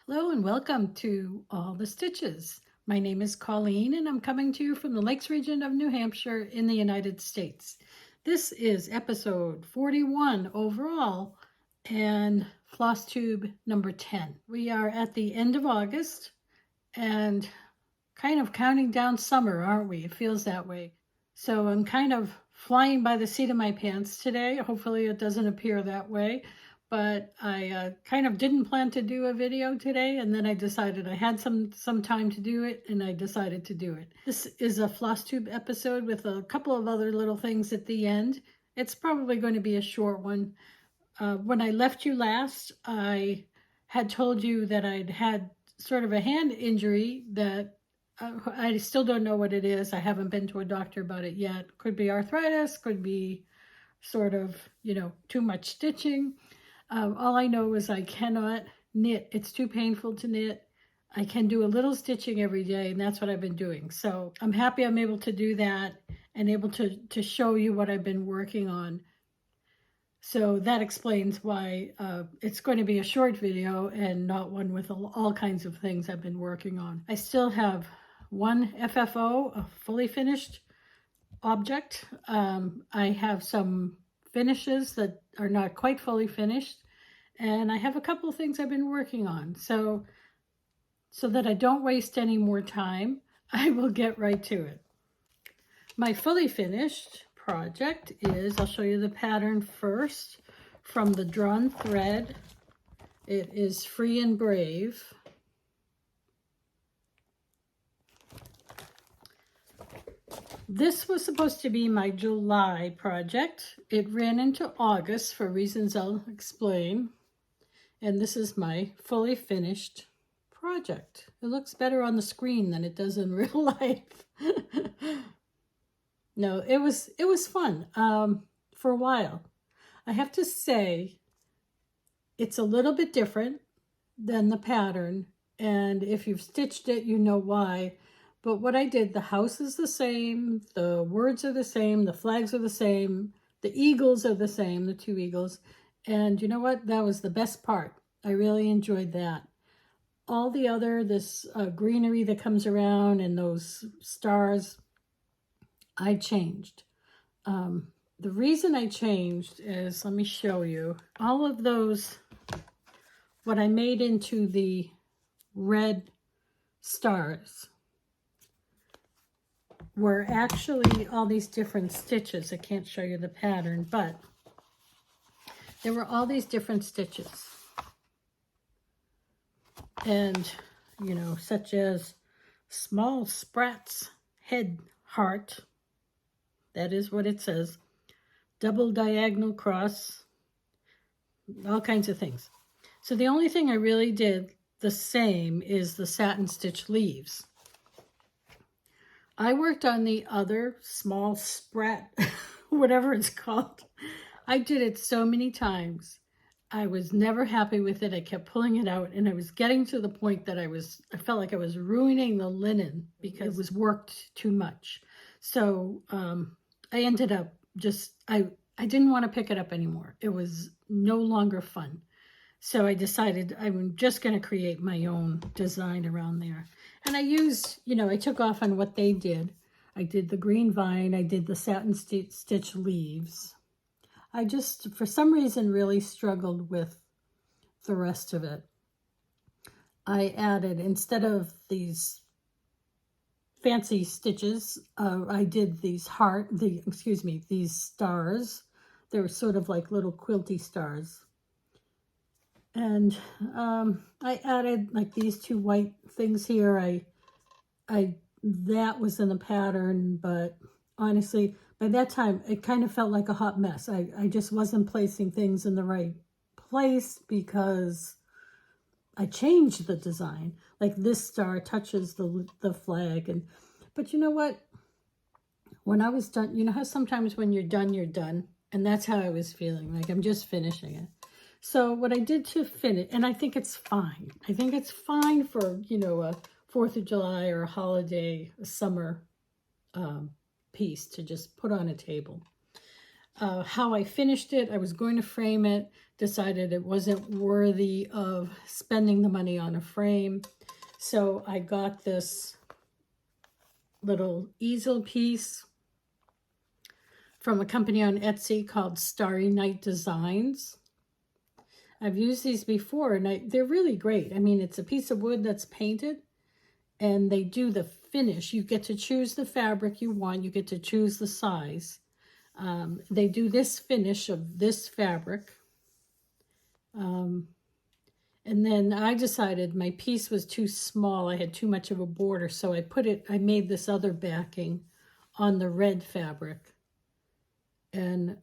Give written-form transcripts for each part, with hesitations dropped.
Hello and welcome to All the Stitches. My name is Colleen and I'm coming to you from the Lakes region of New Hampshire in the United States. This is episode 41 overall and Flosstube number 10. We are at the end of August and kind of counting down summer, aren't we? It feels that way. So I'm kind of flying by the seat of my pants today. Hopefully it doesn't appear that way. But I kind of didn't plan to do a video today, and then I decided I had some time to do it, and I decided to do it. This is a Flosstube episode with a couple of other little things at the end. It's probably going to be a short one. When I left you last, I had told you that I'd had sort of a hand injury that I still don't know what it is. I haven't been to a doctor about it yet. Could be arthritis, could be sort of, too much stitching. All I know is I cannot knit. It's too painful to knit. I can do a little stitching every day, and that's what I've been doing. So I'm happy I'm able to do that and able to show you what I've been working on. So that explains why it's going to be a short video and not one with all kinds of things I've been working on. I still have one FFO, a fully finished object. I have some finishes that are not quite fully finished, and I have a couple of things I've been working on. So that I don't waste any more time, I will get right to it. My fully finished project is, I'll show you the pattern first, from the Drawn Thread. It is Free and Brave. This was supposed to be my July project. It ran into August for reasons I'll explain. And this is my fully finished project. It looks better on the screen than it does in real life. No, it was fun for a while. I have to say, it's a little bit different than the pattern. And if you've stitched it, you know why. But what I did, the house is the same, the words are the same, the flags are the same, the eagles are the same, the two eagles. And you know what? That was the best part. I really enjoyed that. All the other, this greenery that comes around and those stars, I changed. The reason I changed is, let me show you. All of those, what I made into the red stars, were actually all these different stitches. I can't show you the pattern, but there were all these different stitches. And, such as small sprats head heart. That is what it says. Double diagonal cross. All kinds of things. So the only thing I really did the same is the satin stitch leaves. I worked on the other small sprat, whatever it's called. I did it so many times. I was never happy with it. I kept pulling it out, and I was getting to the point that I felt like I was ruining the linen because it was worked too much. So I ended up I didn't want to pick it up anymore. It was no longer fun. So I decided I'm just going to create my own design around there. And I used, I took off on what they did. I did the green vine. I did the satin stitch leaves. I just, for some reason, really struggled with the rest of it. I added, instead of these fancy stitches, I did these these stars. They were sort of like little quilty stars. And I added like these two white things here. I that was in the pattern, but honestly, by that time, it kind of felt like a hot mess. I just wasn't placing things in the right place because I changed the design. Like this star touches the flag. But you know what? When I was done, you know how sometimes when you're done, you're done? And that's how I was feeling, like I'm just finishing it. So what I did to finish, and I think it's fine. I think it's fine for, you know, a 4th of July or a holiday, a summer piece to just put on a table. How I finished it, I was going to frame it, decided it wasn't worthy of spending the money on a frame. So I got this little easel piece from a company on Etsy called Starry Night Designs. I've used these before and they're really great. I mean, it's a piece of wood that's painted and they do the finish. You get to choose the fabric you want. You get to choose the size. They do this finish of this fabric. And then I decided my piece was too small. I had too much of a border. So I made this other backing on the red fabric and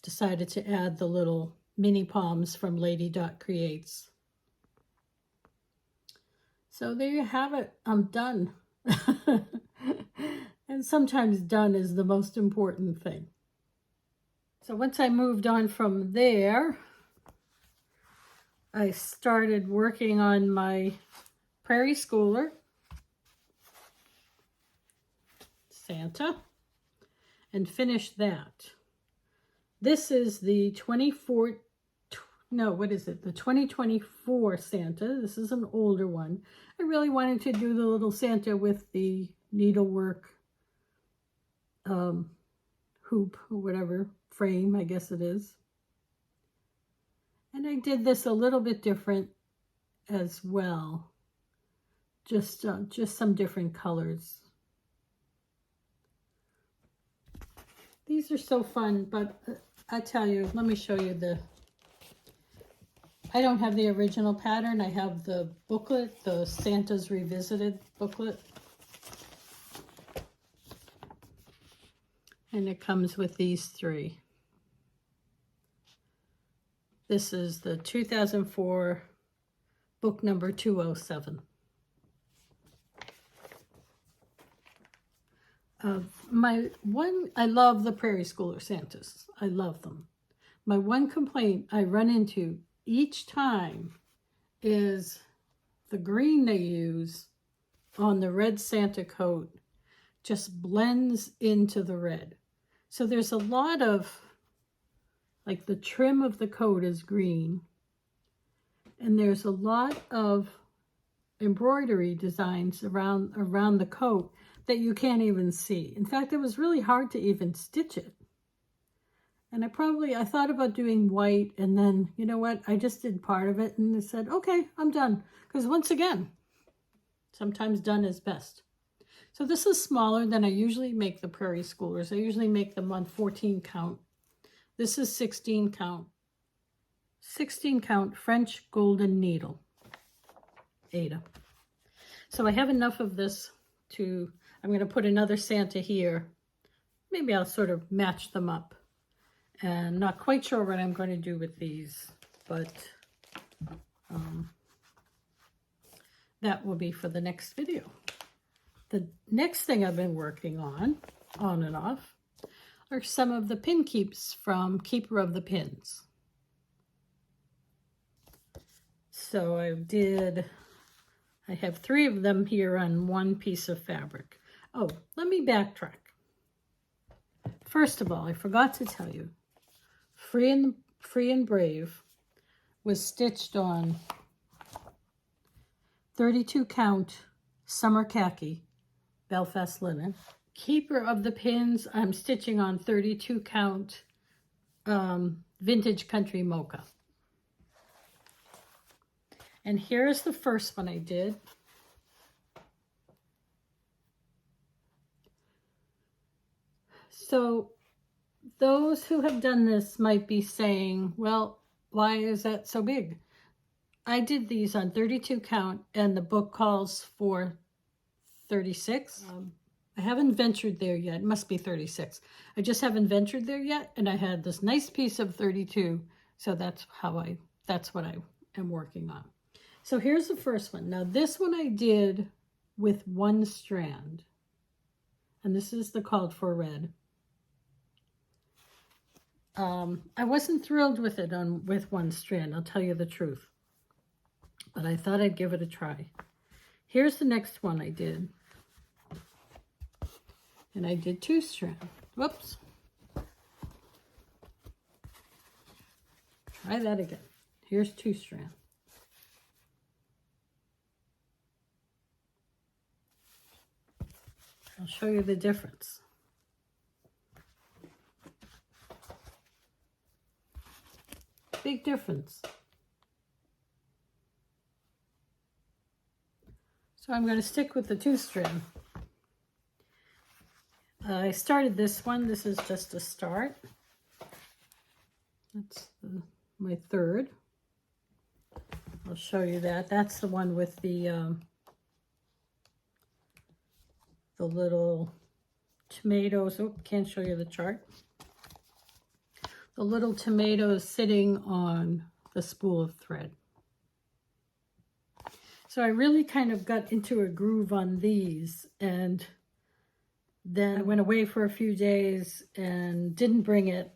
decided to add the little mini palms from Lady Dot Creates. So there you have it. I'm done. And sometimes done is the most important thing. So once I moved on from there, I started working on my Prairie Schooler Santa and finished that. This is the 2024 Santa. This is an older one. I really wanted to do the little Santa with the needlework hoop or whatever, frame, I guess it is. And I did this a little bit different as well. Just some different colors. These are so fun, but I tell you, let me show you I don't have the original pattern. I have the booklet, the Santa's Revisited booklet. And it comes with these 3. This is the 2004 book number 207. I love the Prairie Schooler Santas. I love them. My one complaint I run into each time is the green they use on the red Santa coat just blends into the red. So there's a lot of, like the trim of the coat is green, and there's a lot of embroidery designs around the coat that you can't even see. In fact, it was really hard to even stitch it. And I thought about doing white, and then, you know what, I just did part of it and I said, okay, I'm done. Because once again, sometimes done is best. So this is smaller than I usually make the Prairie Schoolers. I usually make them on 14 count. This is 16 count. 16 count French golden needle. Ada. So I have enough of this I'm going to put another Santa here. Maybe I'll sort of match them up. And not quite sure what I'm going to do with these, but that will be for the next video. The next thing I've been working on and off, are some of the pin keeps from Keeper of the Pins. So I have 3 of them here on one piece of fabric. Oh, let me backtrack. First of all, I forgot to tell you, Free and Brave was stitched on 32 count Summer Khaki, Belfast Linen. Keeper of the Pins, I'm stitching on 32 count Vintage Country Mocha. And here's the first one I did. So those who have done this might be saying, well, why is that so big? I did these on 32 count and the book calls for 36. I haven't ventured there yet. It must be 36. I just haven't ventured there yet, and I had this nice piece of 32, so that's what I am working on. So here's the first one. Now this one I did with one strand, and this is the called for red. I wasn't thrilled with it with one strand, I'll tell you the truth, but I thought I'd give it a try. Here's the next one I did. And I did 2 strand. Whoops. Try that again. Here's 2 strand. I'll show you the difference. Big difference. So I'm going to stick with the 2 strand. I started this one. This is just a start. That's my third. I'll show you that. That's the one with the little tomatoes. Oh, can't show you the chart. The little tomatoes sitting on the spool of thread. So I really kind of got into a groove on these, and then I went away for a few days and didn't bring it,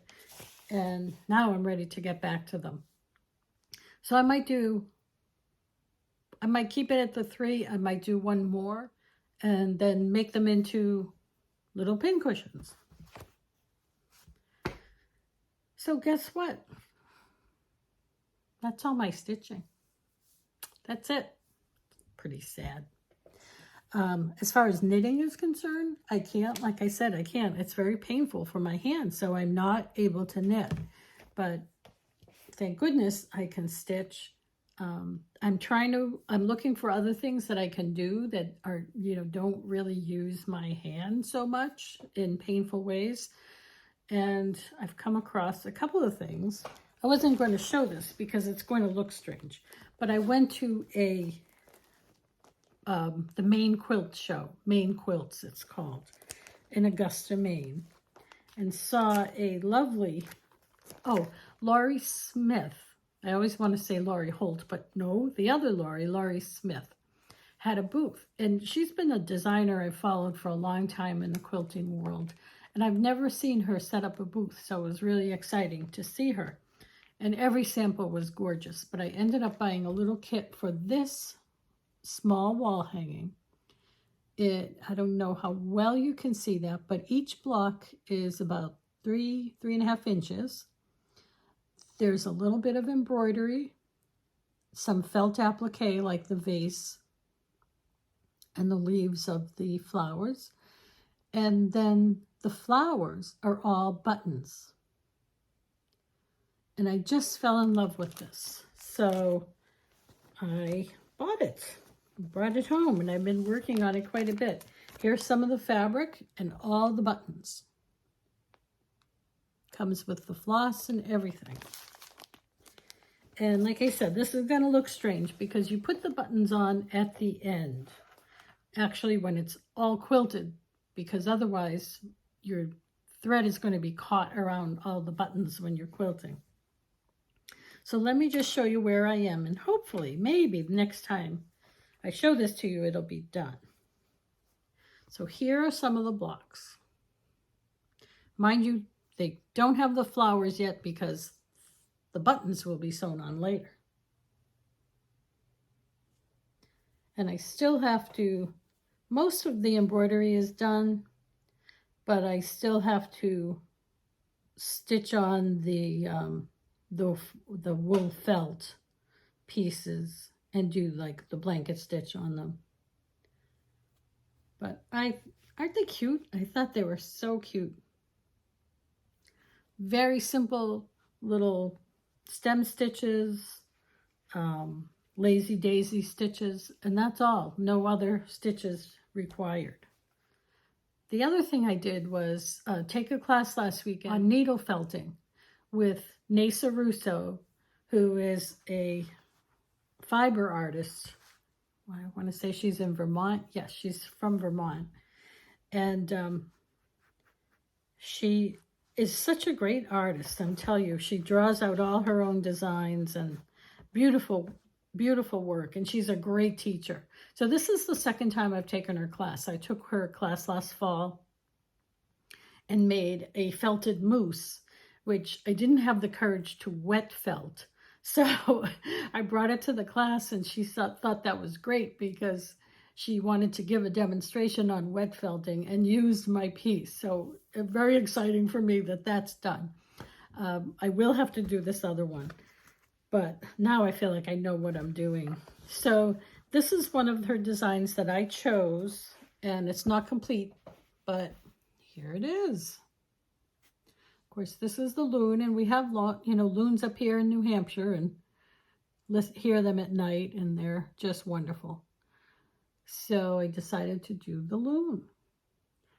and now I'm ready to get back to them. So I might keep it at the 3, I might do one more, and then make them into little pincushions. So guess what? That's all my stitching. That's it. Pretty sad. As far as knitting is concerned, I can't, like I said, I can't. It's very painful for my hands, so I'm not able to knit. But thank goodness I can stitch. I'm looking for other things that I can do that are, don't really use my hand so much in painful ways. And I've come across a couple of things. I wasn't going to show this because it's going to look strange, but I went to the Maine Quilt show, Maine Quilts it's called, in Augusta, Maine, and saw a lovely, Laurie Smith. I always want to say Laurie Holt, but no, the other Laurie Smith, had a booth. And she's been a designer I've followed for a long time in the quilting world. And I've never seen her set up a booth, so it was really exciting to see her. And every sample was gorgeous, but I ended up buying a little kit for this small wall hanging. I don't know how well you can see that, but each block is about 3.5 inches. There's a little bit of embroidery, some felt applique like the vase and the leaves of the flowers, and then the flowers are all buttons. And I just fell in love with this, so I bought it, brought it home, and I've been working on it quite a bit. Here's some of the fabric and all the buttons. Comes with the floss and everything. And like I said, this is going to look strange because you put the buttons on at the end, actually when it's all quilted, because otherwise your thread is going to be caught around all the buttons when you're quilting. So let me just show you where I am, and hopefully, maybe the next time I show this to you, it'll be done. So here are some of the blocks. Mind you, they don't have the flowers yet because the buttons will be sewn on later. And I still have to, most of the embroidery is done, but I still have to stitch on the wool felt pieces and do like the blanket stitch on them. But aren't they cute? I thought they were so cute. Very simple little stem stitches, lazy daisy stitches, and that's all. No other stitches required. The other thing I did was take a class last week on needle felting with Neysa Russo, who is a fiber artist I want to say she's in Vermont. Yes, she's from Vermont. And she is such a great artist, I'm telling you. She draws out all her own designs and beautiful, beautiful work. And she's a great teacher. So this is the second time I've taken her class. I took her class last fall and made a felted mousse, which I didn't have the courage to wet felt. So I brought it to the class, and she thought that was great because she wanted to give a demonstration on wet felting and used my piece. So very exciting for me that that's done. I will have to do this other one, but now I feel like I know what I'm doing. So this is one of her designs that I chose, and it's not complete, but here it is. Of course, this is the loon, and we have loons up here in New Hampshire, and hear them at night, and they're just wonderful. So I decided to do the loon.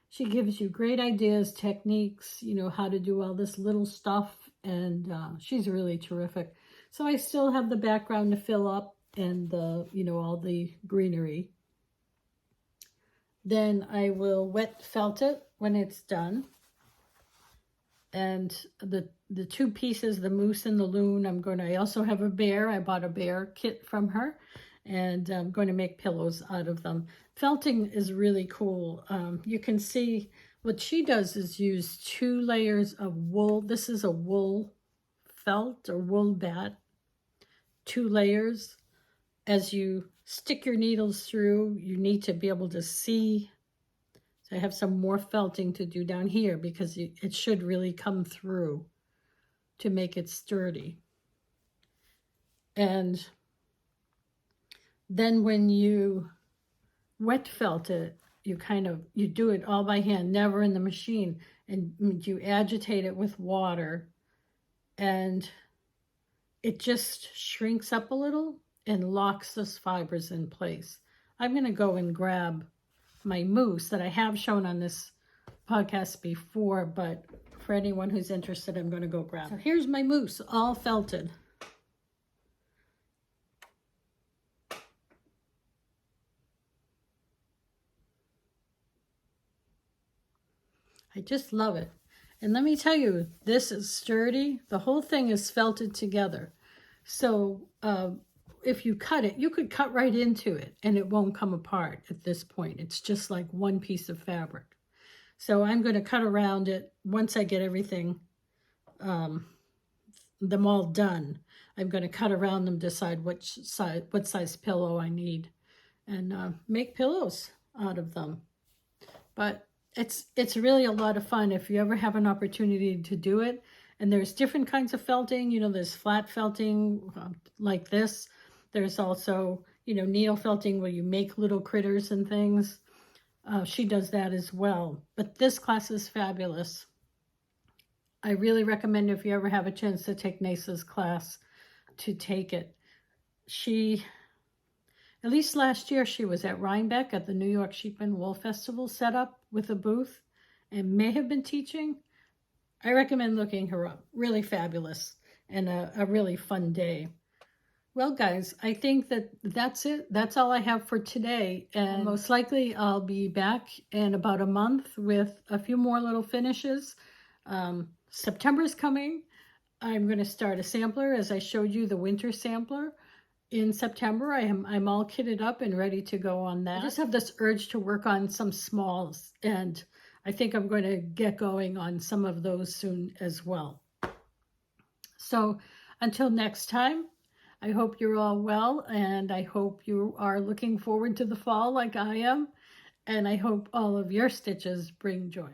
She gives you great ideas, techniques, how to do all this little stuff, and she's really terrific. So I still have the background to fill up and all the greenery. Then I will wet felt it when it's done. And the two pieces, the moose and the loon, I also have a bear. I bought a bear kit from her, and I'm going to make pillows out of them. Felting is really cool. You can see what she does is use 2 layers of wool. This is a wool felt or wool bat. 2 layers. As you stick your needles through, you need to be able to see. So I have some more felting to do down here because it should really come through to make it sturdy. And then when you wet felt it, you do it all by hand, never in the machine, and you agitate it with water, and it just shrinks up a little and locks those fibers in place. I'm going to go and grab my mousse that I have shown on this podcast before, but for anyone who's interested, I'm going to go grab it. So here's my mousse, all felted. I just love it. And let me tell you, this is sturdy. The whole thing is felted together. So if you cut it, you could cut right into it and it won't come apart at this point. It's just like one piece of fabric. So I'm going to cut around it once I get everything, them all done. I'm going to cut around them, decide what size pillow I need, and make pillows out of them. But it's really a lot of fun if you ever have an opportunity to do it. And there's different kinds of felting. There's flat felting like this. There's also, needle felting where you make little critters and things. She does that as well. But this class is fabulous. I really recommend, if you ever have a chance to take Neysa's class, to take it. At least last year, she was at Rhinebeck at the New York Sheep and Wool Festival, set up with a booth, and may have been teaching. I recommend looking her up. Really fabulous, and a really fun day. Well, guys, I think that's it. That's all I have for today. And most likely I'll be back in about a month with a few more little finishes. September's coming. I'm going to start a sampler, as I showed you, the winter sampler. In September, I'm all kitted up and ready to go on that. I just have this urge to work on some smalls, and I think I'm going to get going on some of those soon as well. So until next time, I hope you're all well, and I hope you are looking forward to the fall like I am, and I hope all of your stitches bring joy.